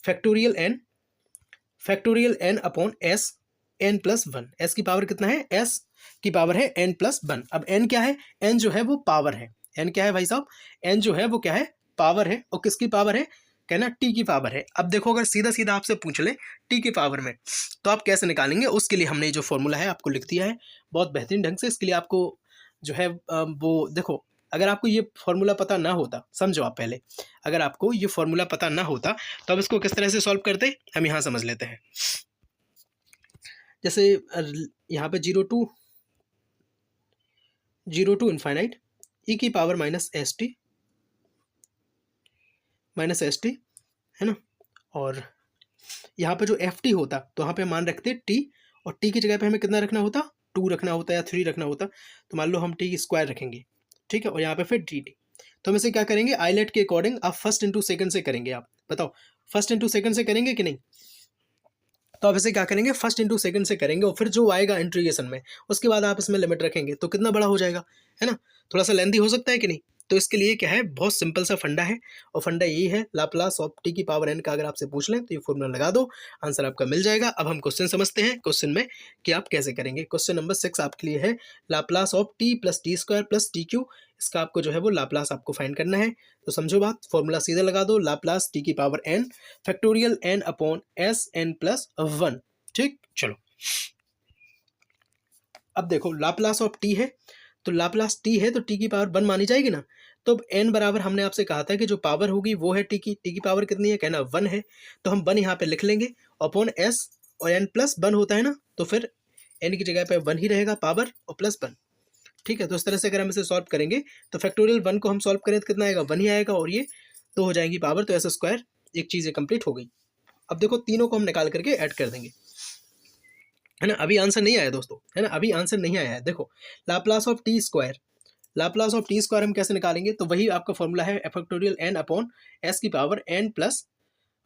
factorial n upon s n plus 1, s की पावर कितना है, s की पावर है n प्लस 1। अब n क्या है, n जो है वो पावर है, n क्या है भाई साहब, n जो है वो क्या है, पावर है, और किसकी पावर है, कहना t की पावर है। अब देखो अगर सीधा सीधा आपसे पूछ ले t की पावर में, तो आप कैसे निकालेंगे, उसके लिए हमने जो फॉर्मूला है आपको लिख दिया है बहुत बेहतरीन ढंग से। इसके लिए आपको जो है वो देखो, अगर आपको ये फॉर्मूला पता ना होता, समझो आप पहले, अगर आपको ये फॉर्मूला पता ना होता तो अब इसको किस तरह से सॉल्व करते, हम यहाँ समझ लेते हैं। जैसे यहाँ पे 0 टू इनफाइनाइट e की पावर माइनस एस टी है ना, और यहाँ पे जो एफ टी होता तो यहाँ पे मान रखते टी, और टी की जगह पे हमें कितना रखना होता, 2 रखना होता या 3 रखना होता, तो मान लो हम टी स्क्वायर रखेंगे, ठीक है, और यहाँ पे फिर डी टी। तो हम इसे क्या करेंगे, आईलेट के अकॉर्डिंग आप फर्स्ट इंटू सेकंड से करेंगे। आप बताओ फर्स्ट इंटू सेकंड से करेंगे कि नहीं, तो आप इसे क्या करेंगे, फर्स्ट इंटू सेकंड से करेंगे, और फिर जो आएगा इंटीग्रेशन में उसके बाद आप इसमें लिमिट रखेंगे, तो कितना बड़ा हो जाएगा, है ना। थोड़ा सा लेंथी हो सकता है कि नहीं। तो इसके लिए क्या है, बहुत सिंपल सा फंडा है, और फंडा यही है, लाप्लास ऑफ टी की पावर n का अगर आपसे पूछ लें तो ये फॉर्मूला लगा दो, आंसर आपका मिल जाएगा। अब हम क्वेश्चन समझते हैं, क्वेश्चन में कि आप कैसे करेंगे। क्वेश्चन नंबर 6 आपके लिए है, Laplace of T plus T square plus T Q, इसका आपको जो है वो लाप्लास आपको फाइंड करना है। तो समझो बात, फॉर्मूला सीधा लगा दो, लाप्लास टी की power n factorial n upon S n plus 1। ठीक, चलो अब देखो लाप्लास ऑफ टी है, तो लाप्लास टी है तो टी की पावर 1 मानी जाएगी ना। तो अब n बराबर हमने आपसे कहा था कि जो पावर होगी वो है टी की पावर कितनी है, कहना 1 है, तो हम 1 यहाँ पे लिख लेंगे अपॉन s, और n प्लस 1 होता है ना, तो फिर n की जगह पे 1 ही रहेगा, पावर और प्लस 1। ठीक है, तो इस तरह से अगर हम इसे सॉल्व करेंगे तो फैक्टोरियल 1 को हम सॉल्व करें तो कितना आएगा, 1 ही आएगा, और ये 2 हो जाएंगी पावर, तो एस स्क्वायर एक चीज़ कंप्लीट हो गई। अब देखो तीनों को हम निकाल करके ऐड कर देंगे, है ना। अभी आंसर नहीं आया दोस्तों, है ना, अभी आंसर नहीं आया है। देखो Laplace of T square, Laplace of T square हम कैसे निकालेंगे, तो वही आपका फॉर्मूला है फैक्टोरियल n अपॉन एस की पावर n प्लस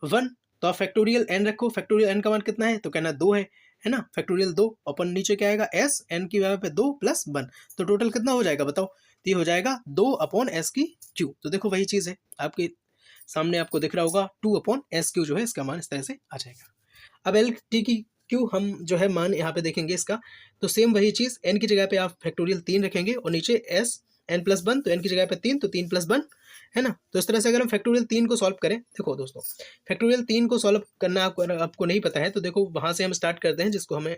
1। तो आप फैक्टोरियल n रखो, फैक्टोरियल n का मान कितना है, तो कहना 2 है ना, फैक्टोरियल 2 अपन नीचे क्या आएगा, s n की जगह पे 2 प्लस 1, तो टोटल कितना हो जाएगा बताओ, तो ये हो जाएगा 2 अपॉन एस की क्यू। तो देखो वही चीज़ है आपके सामने, आपको दिख रहा होगा 2 अपॉन एस क्यू जो है इसका मान इस तरह से आ जाएगा। अब एल टी की क्यू हम जो है मान यहाँ पे देखेंगे इसका, तो सेम वही चीज़, n की जगह पे आप फैक्टोरियल 3 रखेंगे, और नीचे s n प्लस 1, तो n की जगह पे 3, तो 3 प्लस 1, है ना। तो इस तरह से अगर हम फैक्टोरियल 3 को सॉल्व करें, देखो दोस्तों फैक्टोरियल 3 को सॉल्व करना आपको नहीं पता है, तो देखो वहाँ से हम स्टार्ट करते हैं जिसको हमें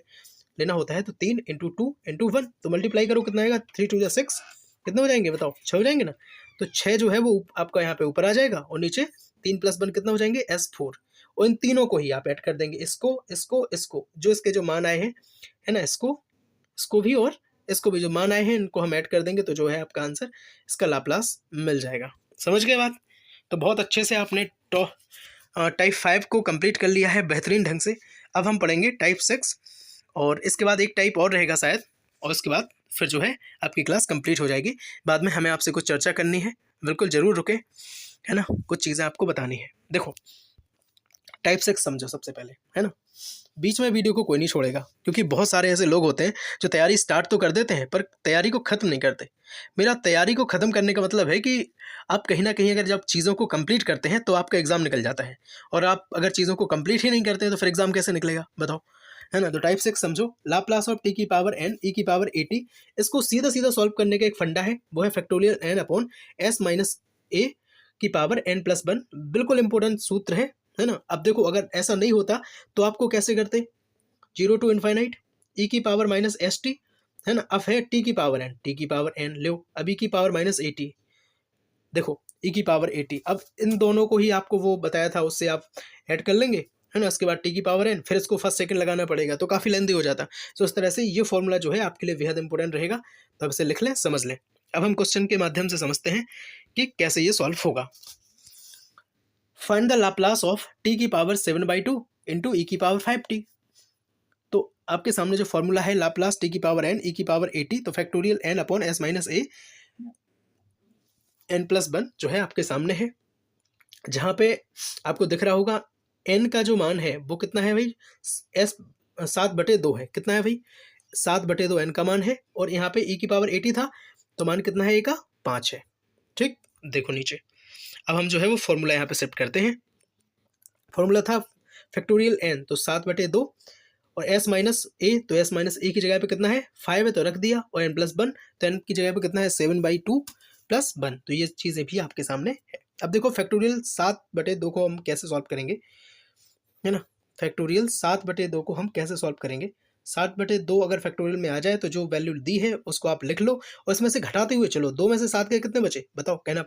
लेना होता है तो 3 इंटू 2 इंटू 1, तो मल्टीप्लाई करो कितना आएगा, 3 2 6, कितने हो जाएंगे बताओ, 6 हो जाएंगे ना। तो 6 जो है वो आपका यहाँ पे ऊपर आ जाएगा और नीचे 3 + 1 कितना हो जाएंगे, S4। और इन तीनों को ही आप ऐड कर देंगे, इसको इसको इसको, जो इसके जो मान आए हैं है ना, इसको इसको भी और इसको भी जो मान आए हैं इनको हम ऐड कर देंगे, तो जो है आपका आंसर इसका लाप्लास मिल जाएगा। समझ गए बात। तो बहुत अच्छे से आपने टाइप 5 को कंप्लीट कर लिया है बेहतरीन ढंग से। अब हम पढ़ेंगे टाइप 6 और इसके बाद एक टाइप और रहेगा शायद, और उसके बाद फिर जो है आपकी क्लास कंप्लीट हो जाएगी। बाद में हमें आपसे कुछ चर्चा करनी है, बिल्कुल ज़रूर रुके, है ना, कुछ चीज़ें आपको बतानी है। देखो टाइप 6 समझो सबसे पहले, है ना। बीच में वीडियो को कोई नहीं छोड़ेगा, क्योंकि बहुत सारे ऐसे लोग होते हैं जो तैयारी स्टार्ट तो कर देते हैं पर तैयारी को ख़त्म नहीं करते। मेरा तैयारी को ख़त्म करने का मतलब है कि आप कहीं ना कहीं अगर जब चीज़ों को कंप्लीट करते हैं तो आपका एग्ज़ाम निकल जाता है, और आप अगर चीज़ों को कंप्लीट ही नहीं करते हैं तो फिर एग्ज़ाम कैसे निकलेगा बताओ, है ना। तो टाइप 6 समझो, लाप्लास ऑफ टी की पावर n e की पावर at, इसको सीधा सीधा सॉल्व करने का एक फंडा है, वो है factorial n upon s minus a की पावर n+1। बिल्कुल इंपॉर्टेंट सूत्र है ना। अब देखो अगर ऐसा नहीं होता तो आपको कैसे करते, 0 टू इन्फाइनाइट e की पावर माइनस एस टी, है ना। अब है t की पावर n लो, अब e की पावर माइनस ए टी, देखो e की पावर ए टी। अब इन दोनों को ही आपको वो बताया था उससे आप ऐड कर लेंगे, है ना। उसके बाद t की पावर n, फिर इसको फर्स्ट सेकंड लगाना पड़ेगा तो काफ़ी लेंदी हो जाता। तो इस तरह से ये फॉर्मूला जो है आपके लिए बेहद इंपॉर्टेंट रहेगा, तो अब इसे लिख लें, समझ लें। अब हम क्वेश्चन के माध्यम से समझते हैं कि कैसे ये सॉल्व होगा। Find the Laplace of t की पावर 7/2 इंटू e की पावर 5t। तो आपके सामने जो फॉर्मूला है लाप्लास t की पावर n e की पावर a t, तो factorial n upon s minus a n+1 जो है आपके सामने है, जहाँ पे आपको दिख रहा होगा n का जो मान है वो कितना है भाई, s 7/2 है। कितना है भाई, 7/2 n का मान है, और यहाँ पे e की पावर 80 था तो मान कितना है, a का 5 है। ठीक, देखो नीचे। अब हम जो है वो फॉर्मूला यहाँ पे शिफ्ट करते हैं। फॉर्मूला था फैक्टोरियल n, तो 7/2 और s माइनस ए, तो s माइनस ए की जगह पे कितना है 5 है तो रख दिया, और n+1 तो n की जगह पे कितना है 7/2 + 1, तो ये चीज़ें भी आपके सामने है। अब देखो फैक्टोरियल 7/2 को हम कैसे सॉल्व करेंगे, है ना। फैक्टोरियल 7/2 को हम कैसे सॉल्व करेंगे, 7/2 अगर फैक्टोरियल में आ जाए तो जो वैल्यू दी है उसको आप लिख लो, और इसमें से घटाते हुए चलो। 2 में से 7 के कितने बचे बताओ, कहना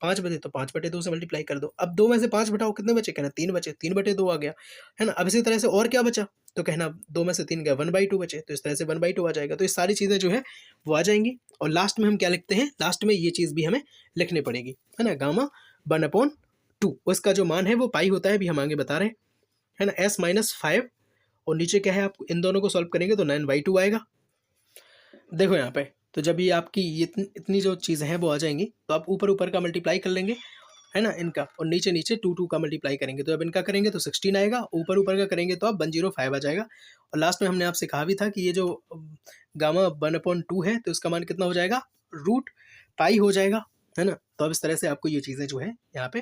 5 बचे, तो 5/2 से मल्टीप्लाई कर दो। अब 2 में से 5 घटाओ, कितने बचे, कहना 3 बचे, 3/2 आ गया, है ना। अब इसी तरह से और क्या बचा, तो कहना 2 में से 3 गया 1/2 बचे, तो इस तरह से 1/2 आ जाएगा। तो ये सारी चीज़ें जो है वो आ जाएंगी, और लास्ट में हम क्या लिखते हैं, लास्ट में ये चीज़ भी हमें लिखनी पड़ेगी, है ना। गामा 1/2, उसका जो मान है वो पाई होता है, अभी हम आगे बता रहे हैं, है ना। s माइनस 5 और नीचे क्या है, आप इन दोनों को सॉल्व करेंगे तो 9/2 आएगा। देखो यहाँ पे, तो जब ये आपकी ये इतनी जो चीज़ें हैं वो आ जाएंगी, तो आप ऊपर ऊपर का मल्टीप्लाई कर लेंगे, है ना, इनका, और नीचे नीचे 2 का मल्टीप्लाई करेंगे, तो अब इनका करेंगे तो 16 आएगा, ऊपर ऊपर का करेंगे तो अब 105 आ जाएगा। और लास्ट में हमने आपसे कहा भी था कि ये जो गामा 1/2 है तो इसका मान कितना हो जाएगा, √π हो जाएगा, है ना। तो अब इस तरह से आपको ये चीज़ें जो है यहाँ पे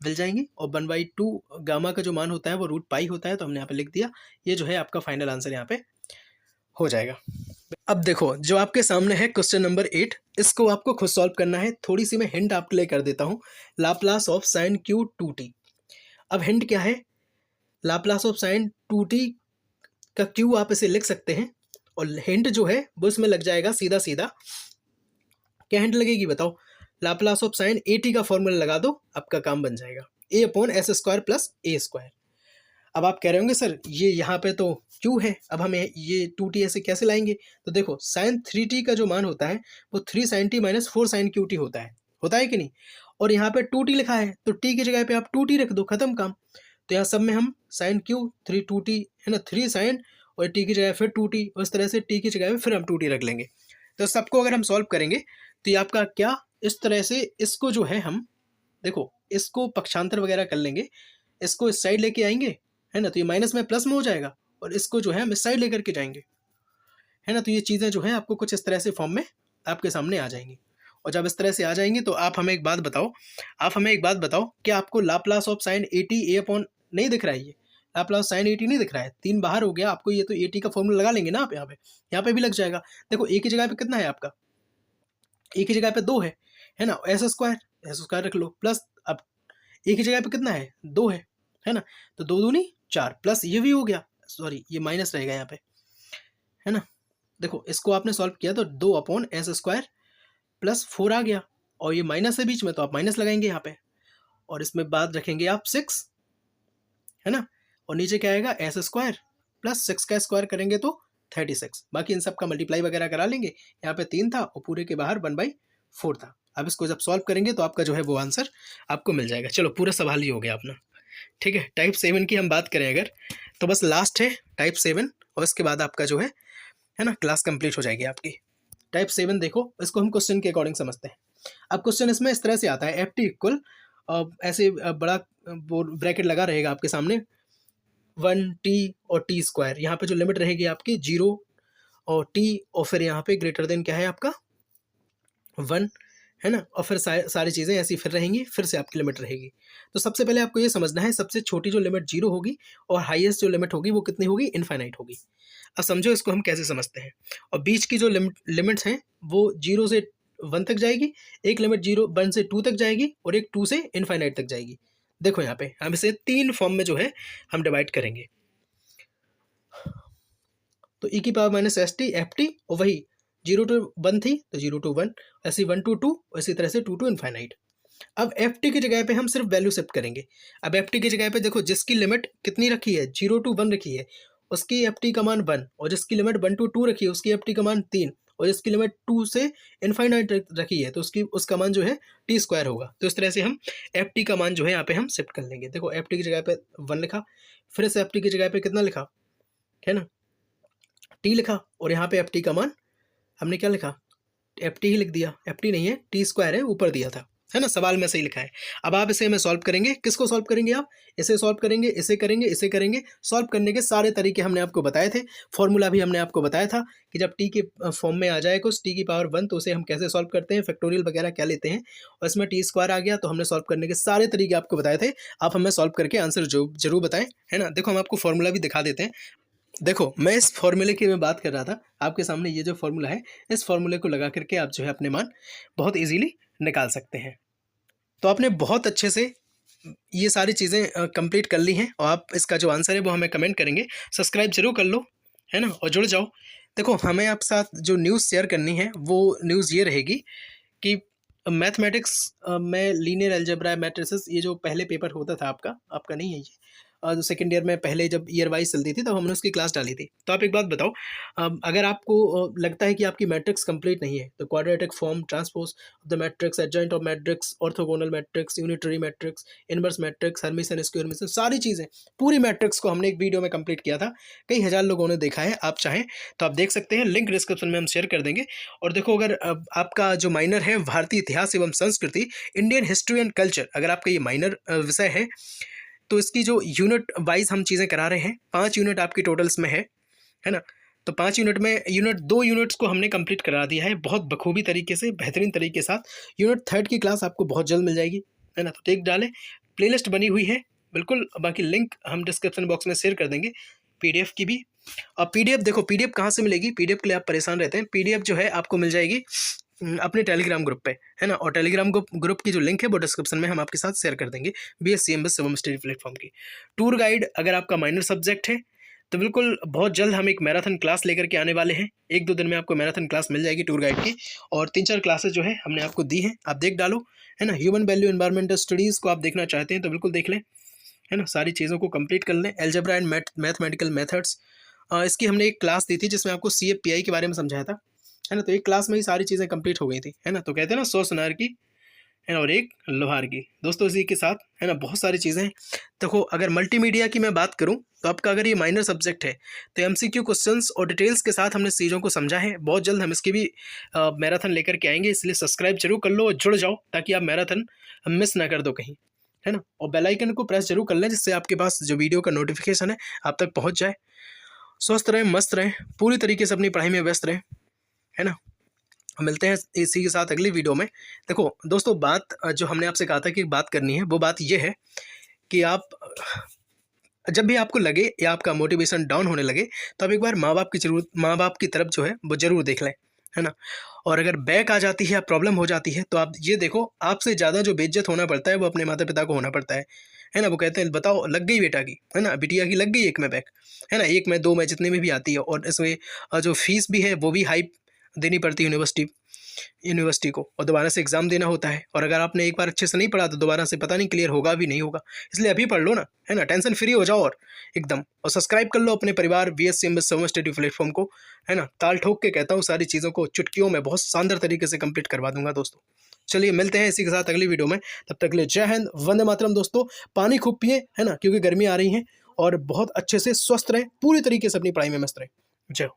मिल जाएंगी, और 1/2 गामा का जो मान होता है वो √π होता है, तो हमने यहाँ पे लिख दिया। ये जो है आपका फाइनल आंसर यहाँ पे हो जाएगा। अब देखो जो आपके सामने है क्वेश्चन नंबर 8, इसको आपको खुद सॉल्व करना है। थोड़ी सी मैं हिंट आपके लिए कर देता हूँ, Laplace of sign Q 2t। अब हिंट क्या है, लाप्लास ऑफ साइन 2t का क्यू आप इसे लिख सकते हैं, और हिंट जो है वो इसमें लग जाएगा सीधा सीधा। क्या हिंट लगेगी बताओ, लाप्लास ऑफ साइन at का फॉर्मूला लगा दो, आपका काम बन जाएगा, a/s² + a²। अब आप कह रहे होंगे सर ये यहाँ पे तो क्यू है, अब हमें ये 2t ऐसे कैसे लाएंगे। तो देखो साइन 3t का जो मान होता है वो 3 sin t - 4 sin qt होता है कि नहीं। और यहाँ पे 2t लिखा है तो t की जगह पे आप 2t रख दो, खत्म काम। तो यहाँ सब में हम साइन क्यू 2t, है ना, 3 sin और t की जगह फिर 2t, और इस तरह से t की जगह पे फिर हम 2t रख लेंगे। तो सबको अगर हम सॉल्व करेंगे तो ये आपका क्या, इस तरह से इसको जो है हम देखो इसको पक्षांतर वगैरह कर लेंगे, इसको इस साइड लेके आएंगे, है ना, तो ये माइनस में प्लस में हो जाएगा, और इसको जो है हम इस साइड लेकर के जाएंगे, है ना। तो ये चीज़ें जो है आपको कुछ इस तरह से फॉर्म में आपके सामने आ जाएंगी। और जब इस तरह से आ जाएंगी तो आप हमें एक बात बताओ, क्या आपको लाप्लास ऑफ साइन 80 a/, नहीं दिख रहा है, ये लाप्लास साइन 80 नहीं दिख रहा है, 3 बाहर हो गया आपको, ये तो 80 का फॉर्मूला लगा लेंगे ना आप, यहाँ पे भी लग जाएगा। देखो a की जगह पे कितना है आपका, a की जगह पे 2 है ना, s² रख लो, प्लस अब a की जगह पे कितना है 2 है ना, तो 2 दूनी 4, प्लस ये भी हो गया, सॉरी ये माइनस रहेगा यहाँ पे, है ना। देखो इसको आपने सॉल्व किया तो 2/s² प्लस 4 आ गया, और ये माइनस है बीच में तो आप माइनस लगाएंगे यहाँ पे, और इसमें बाद रखेंगे आप 6, है ना। और नीचे क्या आएगा, s² प्लस 6 का स्क्वायर करेंगे तो 36। बाकी इन सब का मल्टीप्लाई वगैरह करा लेंगे। यहाँ पे 3 था और पूरे के बाहर 1/4 था। अब इसको जब सॉल्व करेंगे तो आपका जो है वो आंसर आपको मिल जाएगा। चलो पूरा सवाल ही हो गया अपना, ठीक है। टाइप 7 की हम बात करें अगर, तो बस लास्ट है टाइप 7, और इसके बाद आपका जो है ना, क्लास कंप्लीट हो जाएगी आपकी। टाइप 7 देखो, इसको हम क्वेश्चन के अकॉर्डिंग समझते हैं। अब क्वेश्चन इसमें इस तरह से आता है, एफ टी इक्वल ऐसे बड़ा ब्रैकेट लगा रहेगा आपके सामने, 1t और t²। यहाँ पे जो लिमिट रहेगी आपकी 0 और t, और फिर यहाँ पे ग्रेटर देन क्या है आपका 1, है ना। और फिर सारी चीज़ें ऐसी फिर रहेंगी, फिर से आपकी लिमिट रहेगी। तो सबसे पहले आपको ये समझना है, सबसे छोटी जो लिमिट 0 होगी और हाईएस्ट जो लिमिट होगी वो कितनी होगी, इनफाइनाइट होगी। अब समझो इसको हम कैसे समझते हैं। और बीच की जो लिमिट्स हैं वो 0 से 1 तक जाएगी, एक लिमिट 1 से 2 तक जाएगी, और एक 2 से इनफाइनाइट तक जाएगी। देखो यहाँ पे हम इसे 3 फॉर्म में जो है हम डिवाइड करेंगे। तो e⁻⁻st ft, और वही 0 to 1 थी तो 0 to 1, ऐसे 1 to 2, इसी तरह से 2 to इनफाइनाइट। अब एफ टी की जगह पे हम सिर्फ वैल्यू शिफ्ट करेंगे। अब एफ टी की जगह पे देखो, जिसकी लिमिट कितनी रखी है, 0 to 1 रखी है, उसकी एफ टी का मान 1, और जिसकी लिमिट 1 to 2 रखी है उसकी एफ टी का मान 3, और जिसकी लिमिट 2 से इनफाइनाइट रखी है तो उसका मान जो है t² होगा। तो इस तरह से हम एफ टी का मान जो है यहाँ पे हम शिफ्ट कर लेंगे। देखो एफ टी की जगह पे 1 लिखा, फिर से एफ टी की जगह पे कितना लिखा, है ना, t लिखा, और यहाँ पे एफ टी का मान हमने क्या लिखा, एफ टी ही लिख दिया। एफ टी नहीं है, t² है, ऊपर दिया था, है ना, सवाल में सही लिखा है। अब आप इसे में सॉल्व करेंगे, किसको सॉल्व करेंगे आप, इसे सॉल्व करेंगे, इसे करेंगे, इसे करेंगे। सॉल्व करने के सारे तरीके हमने आपको बताए थे, फॉर्मूला भी हमने आपको बताया था कि जब टी के फॉर्म में आ जाए कुछ t⁻1 तो उसे हम कैसे सॉल्व करते हैं, फैक्टोरियल वगैरह क्या लेते हैं, और इसमें t² आ गया तो हमने सॉल्व करने के सारे तरीके आपको बताए थे। आप हमें सॉल्व करके आंसर जरूर बताएं, है ना। देखो हम आपको फॉर्मूला भी दिखा देते हैं। देखो मैं इस फॉर्मूले की मैं बात कर रहा था आपके सामने, ये जो फॉर्मूला है, इस फॉर्मूले को लगा करके आप जो है अपने मान बहुत इजीली निकाल सकते हैं। तो आपने बहुत अच्छे से ये सारी चीज़ें कंप्लीट कर ली हैं, और आप इसका जो आंसर है वो हमें कमेंट करेंगे। सब्सक्राइब जरूर कर लो, है ना, और जुड़ जाओ। देखो हमें आप साथ जो न्यूज़ शेयर करनी है वो न्यूज़ ये रहेगी कि मैथमेटिक्स में लीनियर अलजेब्रा मैट्रिसेस, ये जो पहले पेपर होता था आपका नहीं है ये, जो सेकेंड ईयर में पहले जब ईयर वाइज चलती थी तब हमने उसकी क्लास डाली थी। तो आप एक बात बताओ, अगर आपको लगता है कि आपकी मैट्रिक्स कंप्लीट नहीं है तो quadratic form, transpose of the matrix, adjoint of matrix, orthogonal matrix, unitary matrix, inverse matrix, Hermitian, square Hermitian, सारी चीज़ें, पूरी मैट्रिक्स को हमने एक वीडियो में कंप्लीट किया था। कई हज़ार लोगों ने देखा है, आप चाहें तो आप देख सकते हैं, लिंक डिस्क्रिप्शन में हम शेयर कर देंगे। और देखो अगर आपका जो माइनर है भारतीय इतिहास एवं संस्कृति, इंडियन हिस्ट्री एंड कल्चर, अगर आपका ये माइनर विषय है तो इसकी जो यूनिट वाइज हम चीज़ें करा रहे हैं, 5 यूनिट आपकी टोटल्स में है ना। तो 5 यूनिट में 2 यूनिट्स को हमने कंप्लीट करा दिया है बहुत बखूबी तरीके से, बेहतरीन तरीके के साथ। यूनिट 3 की क्लास आपको बहुत जल्द मिल जाएगी, है ना। तो देख डालें, प्लेलिस्ट बनी हुई है बिल्कुल, बाकी लिंक हम डिस्क्रिप्शन बॉक्स में शेयर कर देंगे, पीडीएफ की भी। और पीडीएफ देखो, पीडीएफ कहाँ से मिलेगी, पीडीएफ के लिए आप परेशान रहते हैं, पीडीएफ जो है आपको मिल जाएगी अपने टेलीग्राम ग्रुप पे, है ना। और टेलीग्राम ग्रुप की जो लिंक है वो डिस्क्रिप्शन में हम आपके साथ शेयर कर देंगे, BSc शिवम स्टडी प्लेटफॉर्म की। टूर गाइड अगर आपका माइनर सब्जेक्ट है तो बिल्कुल बहुत जल्द हम एक मैराथन क्लास लेकर के आने वाले हैं। 1-2 दिन में आपको मैराथन क्लास मिल जाएगी टूर गाइड की, और 3-4 क्लासेस जो है हमने आपको दी हैं, आप देख डालो, है ना। ह्यूमन वैल्यू एनवायरमेंटल स्टडीज़ को आप देखना चाहते हैं तो बिल्कुल देख लें, है ना, सारी चीज़ों को कंप्लीट कर लें। अलजेब्रा एंड मैथमेटिकल मेथड्स, इसकी हमने एक क्लास दी थी जिसमें आपको CFPI के बारे में समझाया था, है ना। तो एक क्लास में ही सारी चीज़ें कंप्लीट हो गई थी, है ना। तो कहते हैं ना 100 सुनार की, है ना, और 1 लोहार की। दोस्तों इसी के साथ, है ना, बहुत सारी चीज़ें। देखो अगर मल्टीमीडिया की मैं बात करूं तो आपका अगर ये माइनर सब्जेक्ट है तो MCQ क्वेश्चंस और डिटेल्स के साथ हमने चीज़ों को समझा है। बहुत जल्द हम इसकी भी मैराथन लेकर के आएंगे, इसलिए सब्सक्राइब जरूर कर लो और जुड़ जाओ ताकि आप मैराथन मिस ना कर दो कहीं, है ना। और बेल आइकन को प्रेस जरूर कर लें जिससे आपके पास जो वीडियो का नोटिफिकेशन है आप तक पहुँच जाए। स्वस्थ रहें, मस्त रहें, पूरी तरीके से अपनी पढ़ाई में व्यस्त रहें, है ना। मिलते हैं इसी के साथ अगली वीडियो में। देखो दोस्तों, बात जो हमने आपसे कहा था कि बात करनी है वो बात ये है कि आप जब भी आपको लगे या आपका मोटिवेशन डाउन होने लगे तो आप एक बार माँ बाप की तरफ जो है वो ज़रूर देख लें, है ना। और अगर बैक आ जाती है या प्रॉब्लम हो जाती है तो आप ये देखो, आपसे ज़्यादा जो बेइज्जत होना पड़ता है वो अपने माता पिता को होना पड़ता है है ना, वो कहते हैं बताओ लग गई बेटा की, है ना, बिटिया की लग गई 1 में बैक, है ना, 1 में 2 में जितने में भी आती है। और इसमें जो फीस भी है वो भी हाई देनी पड़ती है यूनिवर्सिटी को, और दोबारा से एग्जाम देना होता है। और अगर आपने एक बार अच्छे से नहीं पढ़ा तो दोबारा से पता नहीं क्लियर होगा भी नहीं होगा। इसलिए अभी पढ़ लो ना, है ना, टेंशन फ्री हो जाओ और एकदम। और सब्सक्राइब कर लो अपने परिवार VSCMS समर स्टडी प्लेटफॉर्म को, है ना। ताल ठोक के कहता हूँ, सारी चीज़ों को चुटकियों में बहुत शानदार तरीके से कंप्लीट करवा दूंगा दोस्तों। चलिए मिलते हैं इसी के साथ अगली वीडियो में, तब तक के लिए जय हिंद, वंदे मातरम दोस्तों। पानी खूब पिए, है ना, क्योंकि गर्मी आ रही है, और बहुत अच्छे से स्वस्थ रहें, पूरी तरीके से अपनी पढ़ाई में मस्त रहें। जय हो।